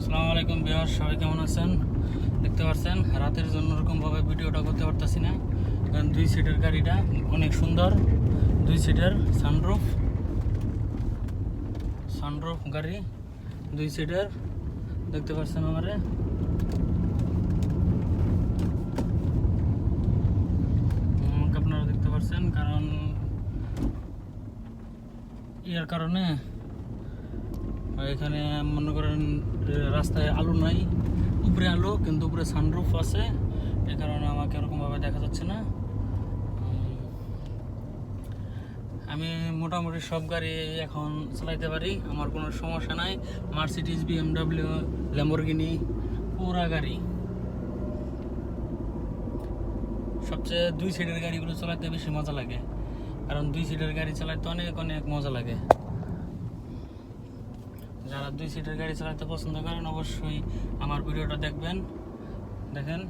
আসসালামু আলাইকুম ভিউয়ার্স, সবাই কেমন আছেন? দেখতে পাচ্ছেন রাতের জন্য ওরকমভাবে ভিডিওটা করতে পারতেছি না, কারণ 2 সিটের গাড়িটা অনেক সুন্দর। 2 সিটের সানরুফ গাড়ি, 2 সিটের। দেখতে পাচ্ছেন আমারে আপনারা দেখতে পাচ্ছেন, কারণ ইয়ার কারণে এখানে মনে করেন রাস্তায় আলো নাই, উপরে আলো কিন্তু উপরে সানরুফ আছে, এই কারণে আমাকে এরকমভাবে দেখা যাচ্ছে না। আমি মোটামুটি সব গাড়ি এখন চালাইতে পারি, আমার কোনো সমস্যা নাই। মার্সিডিজ, BMW, ল্যাম্বরগিনি, পুরা গাড়ি। সবচেয়ে 2 সিটের গাড়িগুলো চালাতে বেশি মজা লাগে, কারণ 2 সিটের গাড়ি চালাতে অনেক অনেক মজা লাগে। যারা 2 সিটের গাড়ি চালাতে পছন্দ করেন অবশ্যই আমার ভিডিওটা দেখবেন। দেখেন